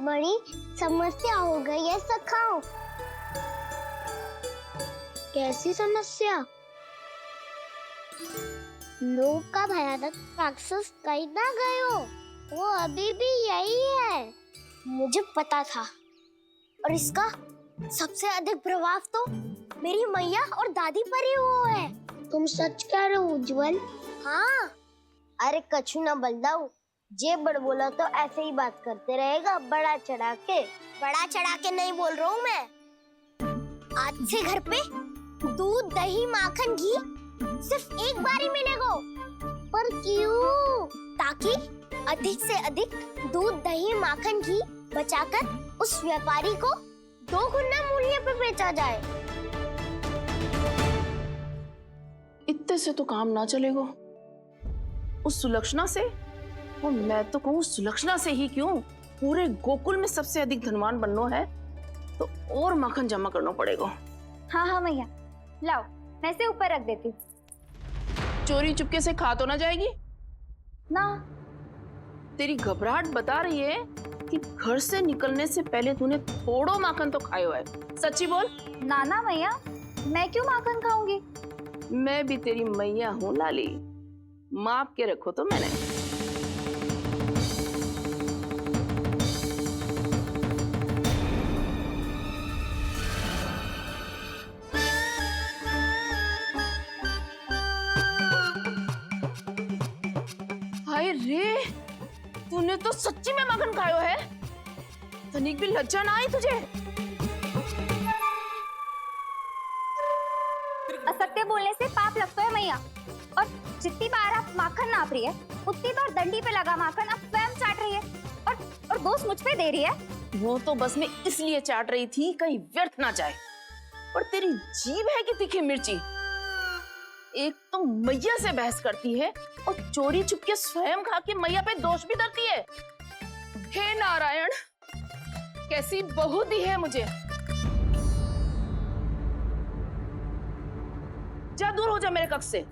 बड़ी समस्या हो गई है सखाओ। कैसी समस्या? लोग का भयानक राक्षस कहीं ना गए हो, वो अभी भी यही है। मुझे पता था। और इसका सबसे अधिक प्रभाव तो मेरी मैया और दादी पर ही हुआ है। तुम सच कह रहे हो उज्जवल? हाँ। अरे कछु ना बलदाऊ, जे बड़ बोला तो ऐसे ही बात करते रहेगा बड़ा चढ़ा के। बड़ा चढ़ा के नहीं बोल रहा हूँ मैं। आज से घर पे दूध दही माखन घी सिर्फ एक बार ही मिलेगा। पर क्यों? ताकि अधिक से अधिक दूध दही माखन घी बचाकर उस व्यापारी को 2 गुना मूल्य पे बेचा जाए। इतने से तो काम ना चलेगा। उस सुलक्षणा से, और मैं तो कहूँ सुलक्षणा से ही क्यों, पूरे गोकुल में सबसे अधिक धनवान बनना है तो और माखन जमा करना पड़ेगा। हाँ हाँ मैया, लाओ मैं इसे ऊपर रख देती हूँ। चोरी चुपके से खा तो ना जाएगी ना? तेरी घबराहट बता रही है कि घर से निकलने से पहले तूने थोड़ो माखन तो खायो है। सच्ची बोल। ना ना मैया, मैं क्यों माखन खाऊंगी? मैं भी तेरी मैया हूँ लाली, माप के रखो तो मैंने। हाय रे, तूने तो सच्ची में माखन खायो है। तनिक भी लज्जा ना आई तुझे? असत्य बोलने से पाप लगता है मैया। और जितनी बार आप माखन नाप रही है, उतनी बार डंडी पे लगा माखन आप स्वयं चाट रही है और दोष मुझ पे दे रही है। वो तो बस मैं इसलिए चाट रही थी कहीं व्यर्थ ना जाए। और तेरी जीभ है कि तीखी मिर्ची। एक तो मैया से बहस करती है और चोरी चुपके स्वयं खा के मैया पे दोष भी धरती है। हे नारायण, कैसी बहू दी है मुझे। जा दूर हो जा मेरे कक्ष से।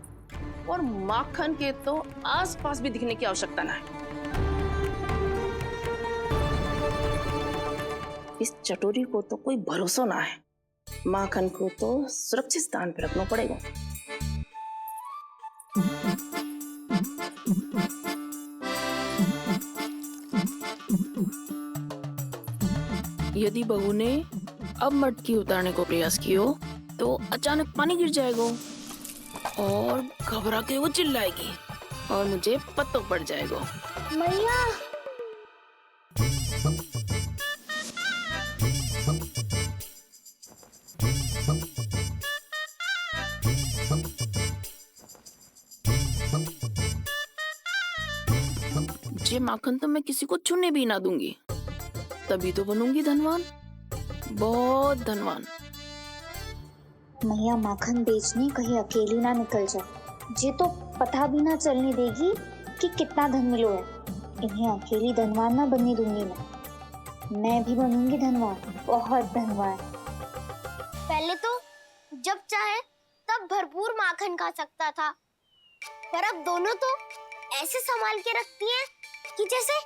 और माखन के तो आसपास भी दिखने की आवश्यकता ना है। इस चटोरी को तो कोई भरोसा ना है। माखन को तो सुरक्षित स्थान पर रखना पड़ेगा। यदि बहू ने अब मटकी उतारने को प्रयास किया तो अचानक पानी गिर जाएगा और घबरा के वो चिल्लाएगी और मुझे पता पड़ जाएगा। मैया, ये माखन तो मैं किसी को छूने भी ना दूंगी, तभी तो बनूंगी धनवान, बहुत धनवान। मैया माखन बेचने कहीं अकेली ना निकल जाए। ये तो पता भी ना चलने देगी कि कितना धन मिलो है। इन्हें अकेली धनवान ना बनने दूंगी मैं भी बनूंगी धनवान, बहुत धनवान। पहले तो जब चाहे तब भरपूर माखन खा सकता था, पर अब दोनों तो ऐसे संभाल के रखती हैं कि जैसे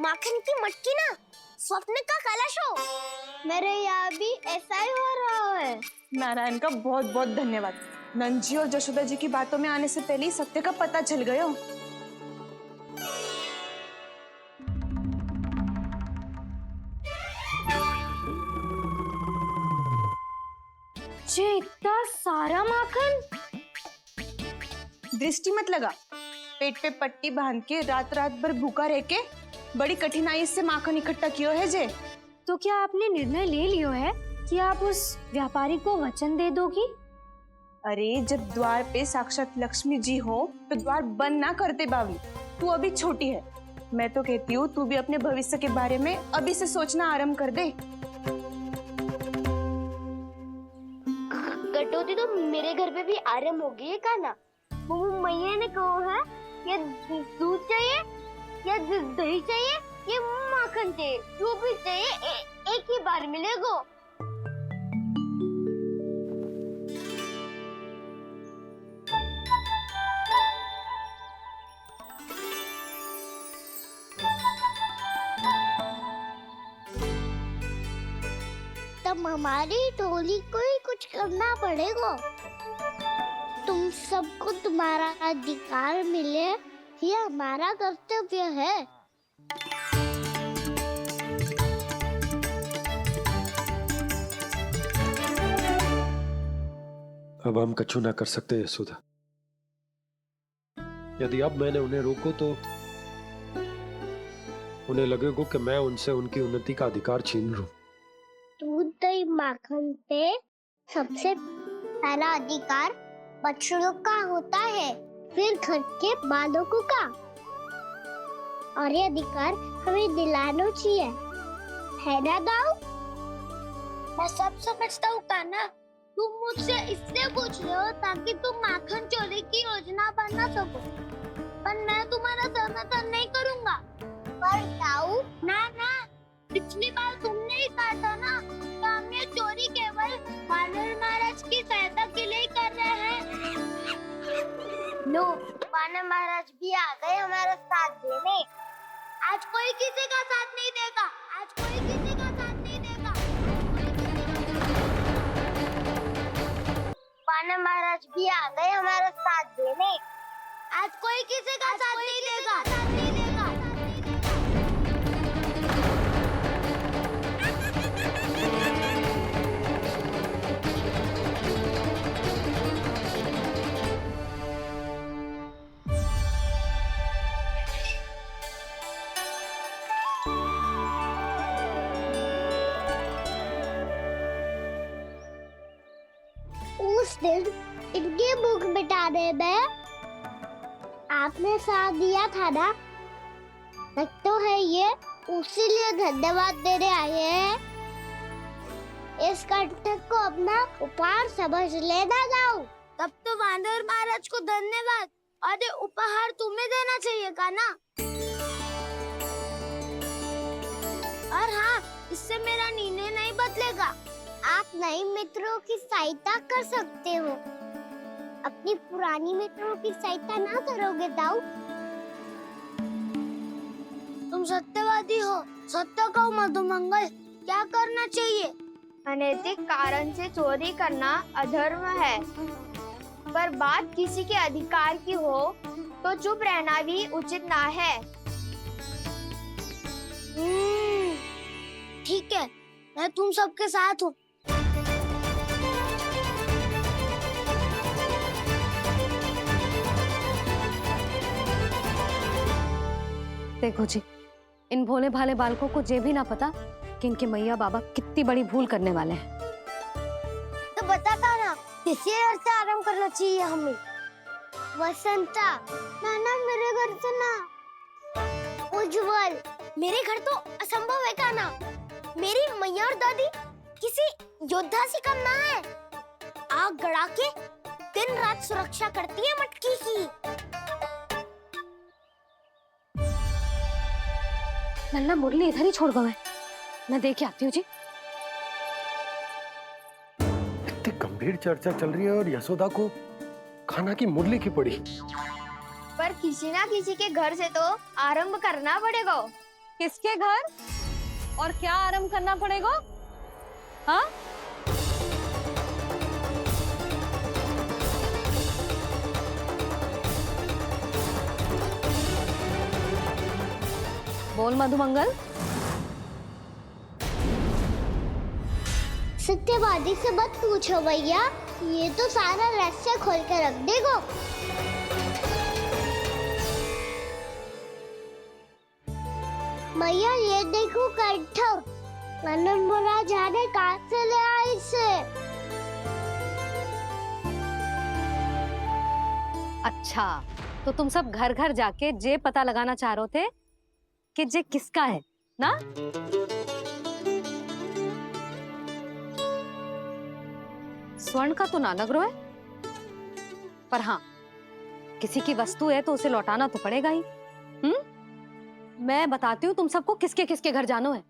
माखन की मटकी ना स्वप्न का कलश हो। मेरे यहाँ भी ऐसा ही हो रहा है। नारायण का बहुत बहुत धन्यवाद। नंजी और जशोदा जी की बातों में आने से पहले ही सत्य का पता चल गया। ये इतना सारा माखन! दृष्टि मत लगा। पेट पे पट्टी बांध के रात रात भर भूखा रह के बड़ी कठिनाई से माखन इकट्ठा किया है जे। तो क्या आपने निर्णय ले लियो है कि आप उस व्यापारी को वचन दे दोगी? अरे जब द्वार पे साक्षात लक्ष्मी जी हो तो द्वार बंद ना करते बावली। तू अभी छोटी है। मैं तो कहती हूँ तू भी अपने भविष्य के बारे में अभी से सोचना आरंभ कर दे। कटौती तो मेरे घर पे भी आरंभ हो गई है का ना। वो मैया ने कहा है ये दूध चाहिए या दही चाहिए, ये माखन चाहिए, जो भी चाहिए एक ही बार मिलेगा। हमारी टोली को ही कुछ करना पड़ेगा। तुम सबको तुम्हारा अधिकार मिले, ये हमारा कर्तव्य है। अब हम कछु ना कर सकते यशोदा। यदि अब मैंने उन्हें रोको तो उन्हें लगेगा कि मैं उनसे उनकी उन्नति का अधिकार छीन लूं। दूध दही माखन पे सबसे पहला अधिकार बछड़ों का होता है, फिर घर के बालकों का। और ये अधिकार हमें दिलाना चाहिए, है ना दाऊ? मैं सब समझता हूँ कान्हा, तुम मुझसे इसलिए पूछ रहे हो ताकि तुम माखन चोरी की योजना बना सको, पर मैं तुम्हारा समर्थन नहीं करूँगा। पर दाऊ, ना ना, पिछली बार तुमने ही कहा था ना कि हम ये चोरी केवल वानर महाराज की सहायता के लिए कर रहे हैं। लो, वानर महाराज भी आ गए हमारा साथ देने। आज कोई किसी का साथ नहीं देगा, आज कोई किसी का साथ नहीं देगा। वानर महाराज भी आ गए हमारा साथ देने। आज कोई किसी का साथ नहीं देगा, साथ नहीं देगा। उस दिन इनकी भूख मिटाने में आपने साथ दिया था ना, लगता है ये उसी लिए धन्यवाद देने आए हैं। इस कर्तव्य को अपना उपहार समझ लेना जाओ। तब तो वानर महाराज को धन्यवाद और ये उपहार तुम्हें देना चाहिए का ना। और हाँ, इससे मेरा निर्णय नहीं बदलेगा। आप नए मित्रों की सहायता कर सकते हो, अपनी पुरानी मित्रों की सहायता ना करोगे दाऊ। तुम सत्यवादी हो, सत्य कहो मधुमंगल, क्या करना चाहिए? अनैतिक कारण से चोरी करना अधर्म है, पर बात किसी के अधिकार की हो तो चुप रहना भी उचित ना है। ठीक है, मैं तुम सबके साथ हूँ। देखो जी, इन भोले भाले बालकों को ये भी ना पता कि इनके मैया बाबा कितनी बड़ी भूल करने वाले हैं। तो बता ना, किसी घर से आरंभ करना चाहिए हमें? वसंता, ना मेरे घर से ना। उज्जवल, मेरे घर तो असंभव है काना। मेरी मैया और दादी किसी योद्धा से कम ना है। आग गड़ा के दिन रात सुरक्षा करती है मटकी की। नन्ना मुरली इधर ही छोड़ गए, मैं देख के आती हूँ जी। इतनी गंभीर चर्चा चल रही है और यशोदा को खाना की मुरली की पड़ी। पर किसी ना किसी के घर से तो आरंभ करना पड़ेगा। किसके घर और क्या आरंभ करना पड़ेगा? हाँ, बोल मधुमंगल। सत्यवादी से मत पूछो भैया, ये तो सारा रहस्य खोल के रख देगा। भैया ये देखो कंठक, नंदन बोला जाने कहाँ से ले आई इसे। अच्छा, तो तुम सब घर घर जाके जे पता लगाना चाह रहे थे कि जे किसका है ना? स्वर्ण का तो ना लग रहा है, पर हाँ, किसी की वस्तु है तो उसे लौटाना तो पड़ेगा ही। मैं बताती हूँ तुम सबको किसके किसके घर जानो है।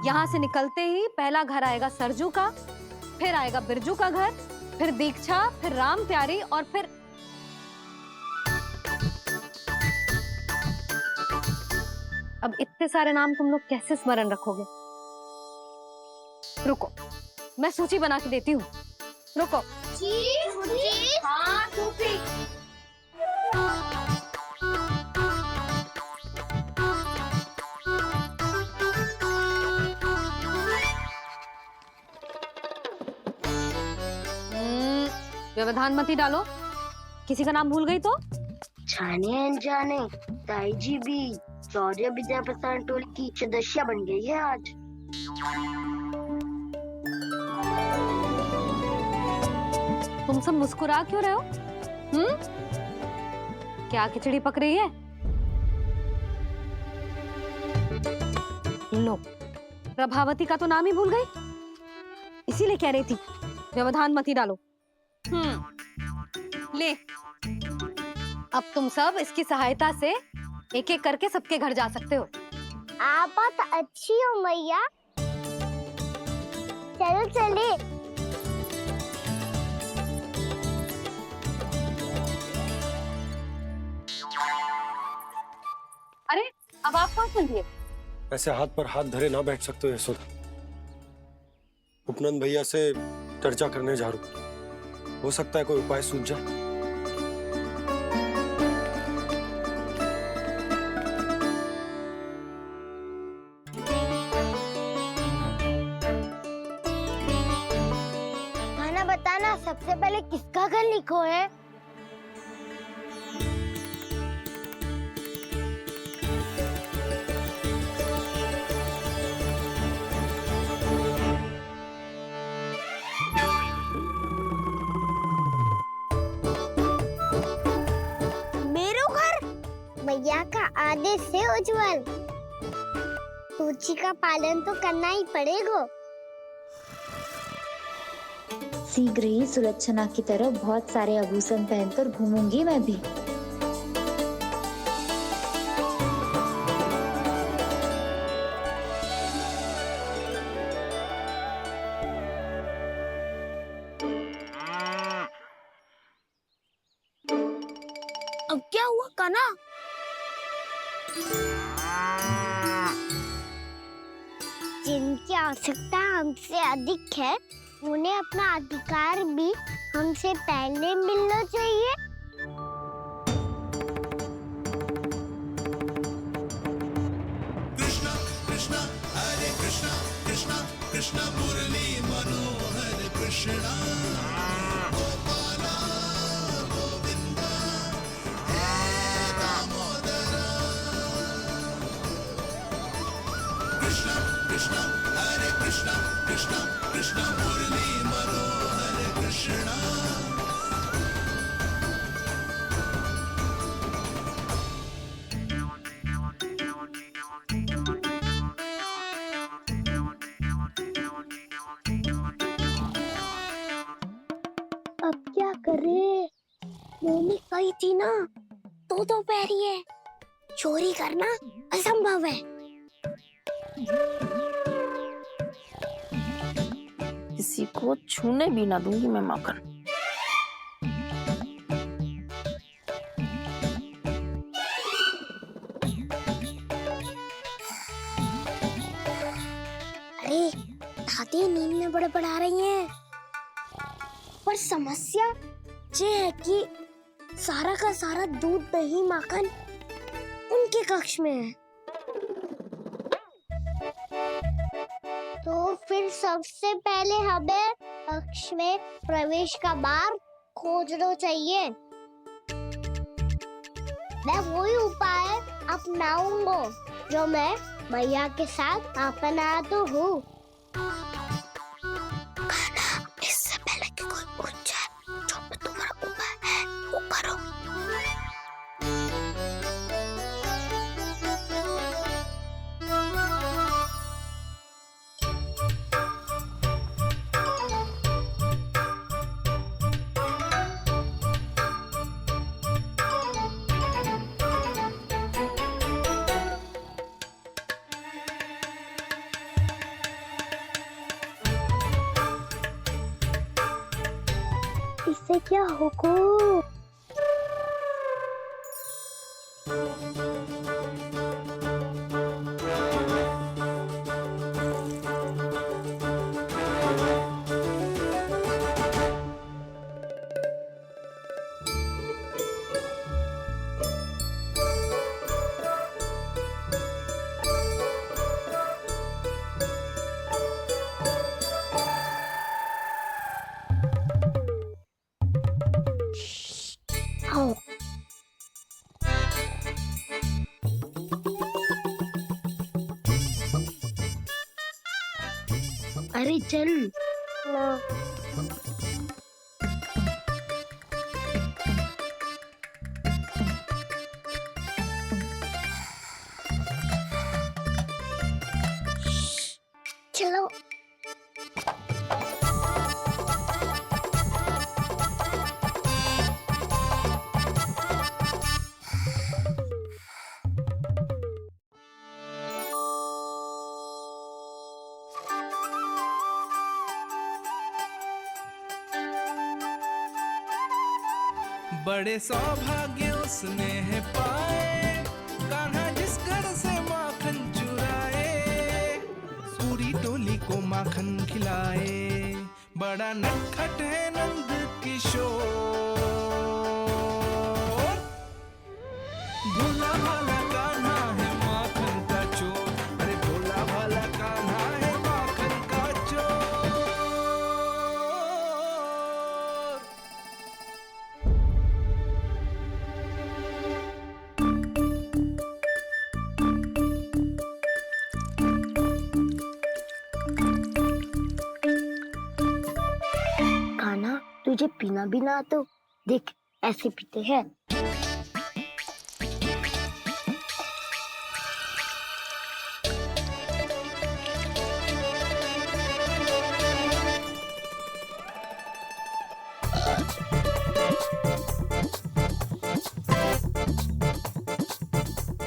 यहाँ से निकलते ही पहला घर आएगा सरजू का, फिर आएगा बिरजू का घर, फिर दीक्षा, फिर राम प्यारी और फिर अब इतने सारे नाम तुम लोग कैसे स्मरण रखोगे? रुको, मैं सूची बना के देती हूँ। रुको। हाँ सूची। व्यवधान मत ही डालो। किसी का नाम भूल गई तो? जाने अनजाने ताई जी भी शौर्य विद्या प्रसारण टोली की सदस्य बन गई है आज। तुम सब मुस्कुरा क्यों रहे हो? क्या खिचड़ी पक रही है? लो, प्रभावती का तो नाम ही भूल गई, इसीलिए कह रही थी व्यवधान मत ही डालो। ले, अब तुम सब इसकी सहायता से एक एक करके सबके घर जा सकते हो। आप तो अच्छी हो मैया। चलो चले। अरे अब आप कहाँ चल दिए? ऐसे हाथ पर हाथ धरे ना बैठ सकते हो यशोदा। उपनंद भैया से चर्चा करने जा रहा हूं, हो सकता है कोई उपाय सूझ जाए। खाना बताना, सबसे पहले किसका घर लिखो है? भैया का आदेश से उज्जवल। सूची का पालन तो करना ही पड़ेगा। शीघ्र ही सुलक्षणा की तरह बहुत सारे आभूषण पहनकर घूमूंगी मैं भी। अब क्या हुआ काना? जिनकी आवश्यकता हमसे अधिक है, उन्हें अपना अधिकार भी हमसे पहले मिलना चाहिए। कृष्णा कृष्णा हरे कृष्णा कृष्णा कृष्णा मुरली मनोहर कृष्णा गोपाला गोविंदा हे दामोदरा। कृष्णा कृष्णा हरे कृष्णा कृष्णा कृष्णा मुरली मनोहर कृष्णा। अब क्या करे? मम्मी कही थी ना, दो पैरी है, चोरी करना असंभव है। किसी को छूने भी ना दूंगी मैं माखन। अरे दादी नींद में बड़बड़ा रही हैं। पर समस्या ये है कि सारा का सारा दूध दही माखन उनके कक्ष में है। तो फिर सबसे पहले हमें कक्ष में प्रवेश का मार्ग खोजना चाहिए। मैं वही उपाय अपनाऊंगा जो मैं भैया के साथ अपनाता हूँ। इससे पहले कि कोई पूछ जाए, जो भी तुम्हारा उपाय है वो करो। इससे क्या होगा? अरे चल ना। चलो बड़े सौभाग्य उसने है पाए, कान्हा जिस घर से माखन चुराए, पूरी टोली को माखन खिलाए। बड़ा नटखट है नंद किशोर, भोला भाला कान्हा है माखन का चोर। अरे भोला भाला कान्हा है माखन का चोर। खाना तुझे पीना भी ना तो देख ऐसे पीते हैं।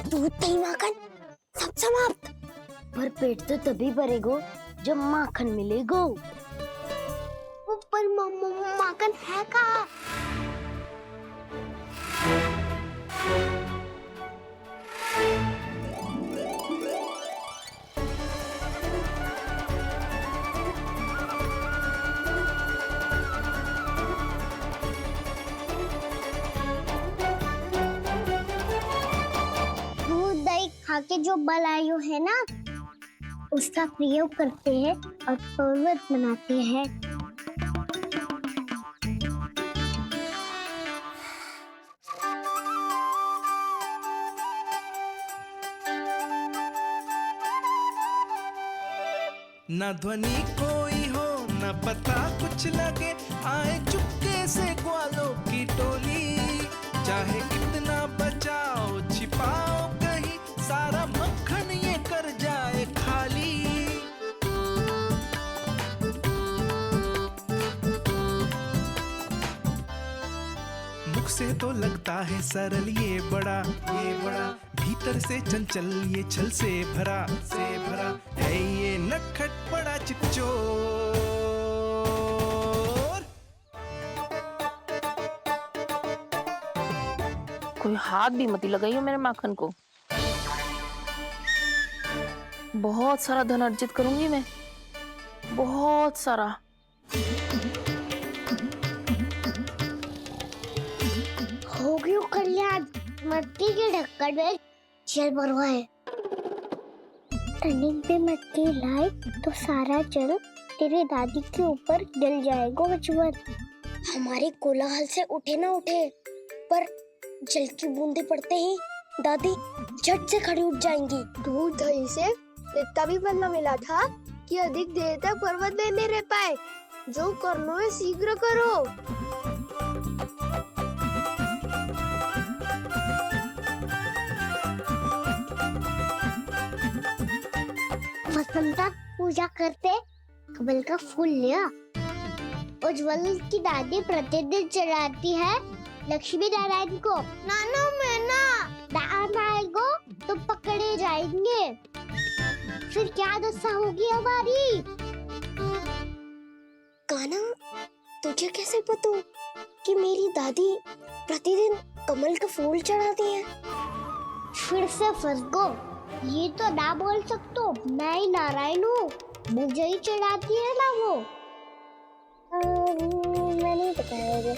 दूध दही माखन सब समाप्त। पर पेट तो तभी भरेगो जब माखन मिलेगो। ऊपर माखन है कहाँ? दूध दही खा के जो बलायु है ना, उसका प्रयोग करते हैं और पर्वत बनाते हैं। न ध्वनि कोई हो न पता कुछ लगे, आए चुपके से ग्वालों की टोली। चाहे कितना बचाओ छिपाओ कहीं, सारा मक्खन ये कर जाए खाली। मुख से तो लगता है सरल ये बड़ा भीतर से चंचल ये छल से भरा है ये नटखट बड़ा चिकचोर। कोई हाथ भी मत लगाइयो मेरे माखन को। बहुत सारा धन अर्जित करूंगी मैं, बहुत सारा। हो गयो कल्याण, मट्टी के ढक्कन में जल भरवा है। टर्निंग पे मट्टी लाए तो सारा जल तेरे दादी के ऊपर डल जाएगा बचवन। हमारे कोलाहल से उठे ना उठे, पर जल की बूंदे पड़ते ही दादी झट से खड़ी उठ जाएंगी। दूध दही से इतना भी बदला मिला था कि अधिक देर तक पर्वत में नहीं रह पाए। जो करना है शीघ्र करो। वसंता पूजा करते कमल का फूल लिया। उज्ज्वल की दादी प्रतिदिन चढ़ाती है लक्ष्मी नारायण को। नाना मैं ना आएगो तो पकड़े जाएंगे। फिर क्या दशा होगी हमारी? कान्हा, तुझे कैसे पता कि मेरी दादी प्रतिदिन कमल का फूल चढ़ाती है? फिर से फंस गो। ये तो ना बोल सकतो, मैं ही नारायण हूँ, मुझे ही चढ़ाती है ना वो। मैं नहीं बताया।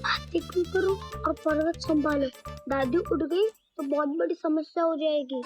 आरती क्यों करो और पर्वत संभालो। दादी उठ गई तो बहुत बड़ी समस्या हो जाएगी।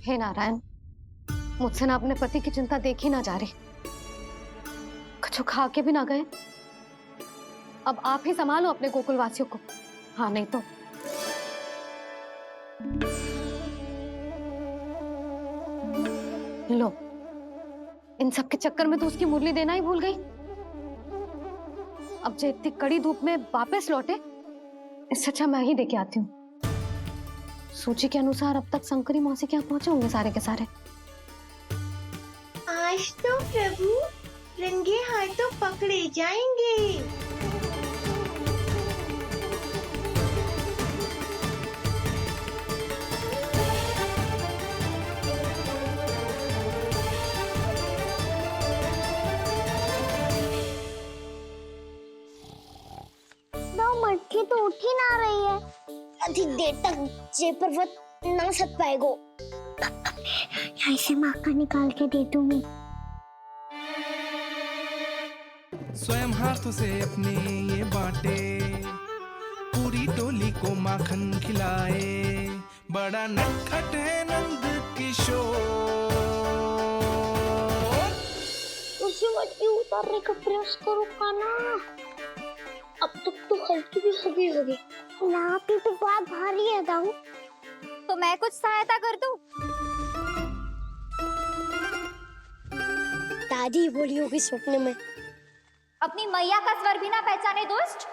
हे नारायण, मुझसे ना अपने पति की चिंता देखी ना जा रही, कुछ खा के भी ना गए। अब आप ही संभालो अपने गोकुल वासियों को। हाँ नहीं तो लो, इन सब के चक्कर में तो उसकी मुरली देना ही भूल गई। अब जो इतनी कड़ी धूप में वापस लौटे, इससे अच्छा मैं ही देके आती हूँ। सूची के अनुसार अब तक शंकरी मौसी के यहाँ पहुंचे होंगे सारे के सारे। आज तो प्रभु रंगे हाथों पकड़े जाएंगे। मटकी तो उठ ही ना रही है। अधिक देर तक जे पर्वत ना सक पाएगो। यहाँ से मक्का निकाल के दे दूंगी। स्वयं हाथों से अपने ये बांटे, पूरी टोली को माखन खिलाए, बड़ा नटखट है नंद किशोर। उसे मटकी उतारने का प्रयास करो कान्हा। अब तक तो हल्की भी होगी। नापी तो बहुत भारी है दाऊ। तो मैं कुछ सहायता कर दूं? दादी बोली होगी सपने में। अपनी मैया का स्वर भी ना पहचाने दुष्ट।